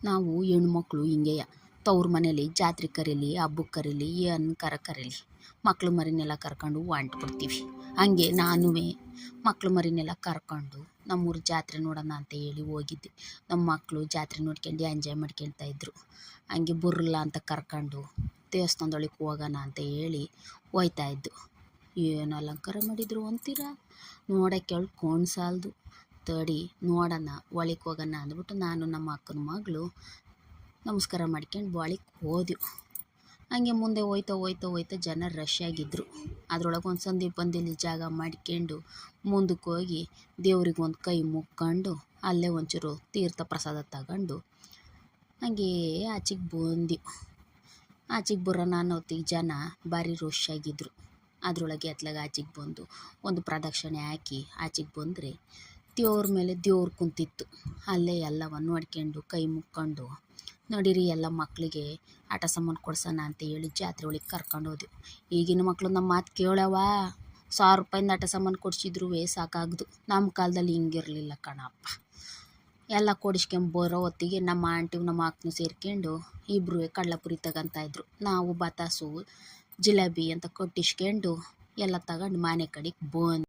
ನಾವು ಹೆಣ್ಮಕ್ಳು ಹಿಂಗೆಯ ತವ್ರ ಮನೇಲಿ ಜಾತ್ರೆ ಕರೀಲಿ ಹಬ್ಬಕ್ಕೆ ಕರೀಲಿ ಏನು ಕರೀಲಿ ಮಕ್ಳು ಮರಿನೆಲ್ಲ ಕರ್ಕೊಂಡು ಹೊಂಟ್ಬಿಡ್ತೀವಿ. ಹಂಗೆ ನಾನೂ ಮಕ್ಳು ಮರಿನೆಲ್ಲ ಕರ್ಕೊಂಡು ನಮ್ಮೂರು ಜಾತ್ರೆ ನೋಡೋಣ ಅಂತ ಹೇಳಿ ಹೋಗಿದ್ದೆ. ನಮ್ಮ ಮಕ್ಕಳು ಜಾತ್ರೆ ನೋಡ್ಕೊಂಡು ಎಂಜಾಯ್ ಮಾಡ್ಕೊಳ್ತಾ ಇದ್ರು. ಹಂಗೆ ಬುರ್ಲ ಅಂತ ಕರ್ಕೊಂಡು ದೇವಸ್ಥಾನದೊಳಗೆ ಹೋಗೋಣ ಅಂತ ಹೇಳಿ ಹೋಯ್ತಾ ಇದ್ದು. ಏನು ಅಲಂಕಾರ ಮಾಡಿದ್ರು ಅಂತೀರಾ, ನೋಡೋಕ್ಕೆ ಕಣ್ ಸಾಲದು. ತಡಿ ನೋಡೋಣ ಒಳಗೆ ಹೋಗೋಣ ಅಂದ್ಬಿಟ್ಟು ನಾನು ನಮ್ಮ ಅಕ್ಕನ ಮಗಳು ನಮಸ್ಕಾರ ಮಾಡ್ಕೊಂಡು ಒಳಗೆ ಹೋದೆವು. ಹಂಗೆ ಮುಂದೆ ಹೋಯ್ತಾ ಜನ ರಶ್ ಆಗಿದ್ದರು. ಅದ್ರೊಳಗೆ ಒಂದು ಸಂದಿ ಪಂದಿಲಿ ಜಾಗ ಮಾಡ್ಕೊಂಡು ಮುಂದಕ್ಕೆ ಹೋಗಿ ದೇವ್ರಿಗೆ ಒಂದು ಕೈ ಮುಕ್ಕೊಂಡು ಅಲ್ಲೇ ಒಂಚೂರು ತೀರ್ಥ ಪ್ರಸಾದ ತಗೊಂಡು ಹಂಗೆ ಆಚೆಗೆ ಬಂದೆವು. ಆಚೆಗೆ ಬರೋಣ ಅನ್ನೋತ್ತಿಗೆ ಜನ ಭಾರಿ ರಶ್ ಆಗಿದ್ದರು. ಅದರೊಳಗೆ ಎತ್ಲಾಗ ಆಚೆಗೆ ಬಂದು ಒಂದು ಪ್ರದಕ್ಷಿಣೆ ಹಾಕಿ ಆಚೆಗೆ ಬಂದರೆ ದೇವ್ರ ಮೇಲೆ ದೇವ್ರು ಕುಂತಿತ್ತು. ಅಲ್ಲೇ ಎಲ್ಲವನ್ನು ನೋಡ್ಕೊಂಡು ಕೈ ಮುಕ್ಕೊಂಡು ನೋಡಿರಿ ಎಲ್ಲ ಮಕ್ಕಳಿಗೆ ಆಟ ಸಾಮಾನು ಕೊಡ್ಸೋಣ ಅಂತ ಹೇಳಿ ಜಾತ್ರೆ ಒಳಗೆ ಕರ್ಕೊಂಡು ಹೋದೆವು. ಈಗಿನ ಮಕ್ಕಳು ನಮ್ಮ ಮಾತು ಕೇಳವ, 1000 ರೂಪಾಯಿಂದ ಆಟ ಸಾಮಾನು ಕೊಡಿಸಿದ್ರು ಸಾಕಾಗ್ದು. ನಮ್ಮ ಕಾಲದಲ್ಲಿ ಹಿಂಗಿರಲಿಲ್ಲ ಕಣಪ್ಪ. ಎಲ್ಲ ಕೊಡಿಸ್ಕೊಂಬರೋ ಹೊತ್ತಿಗೆ ನಮ್ಮ ಆಂಟಿಗೂ ನಮ್ಮ ಅಕ್ಕನೂ ಸೇರ್ಕೊಂಡು ಇಬ್ಬರು ಕಡಲೆಪುರಿ ತಗೊಂತಾಯಿದ್ರು. ನಾವು ಬತಾಸು ಜಿಲೇಬಿ ಅಂತ ಕೊಟ್ಟಿಸ್ಕೊಂಡು ಎಲ್ಲ ತಗೊಂಡು ಮನೆ ಕಡೆಗೆ ಬಂದು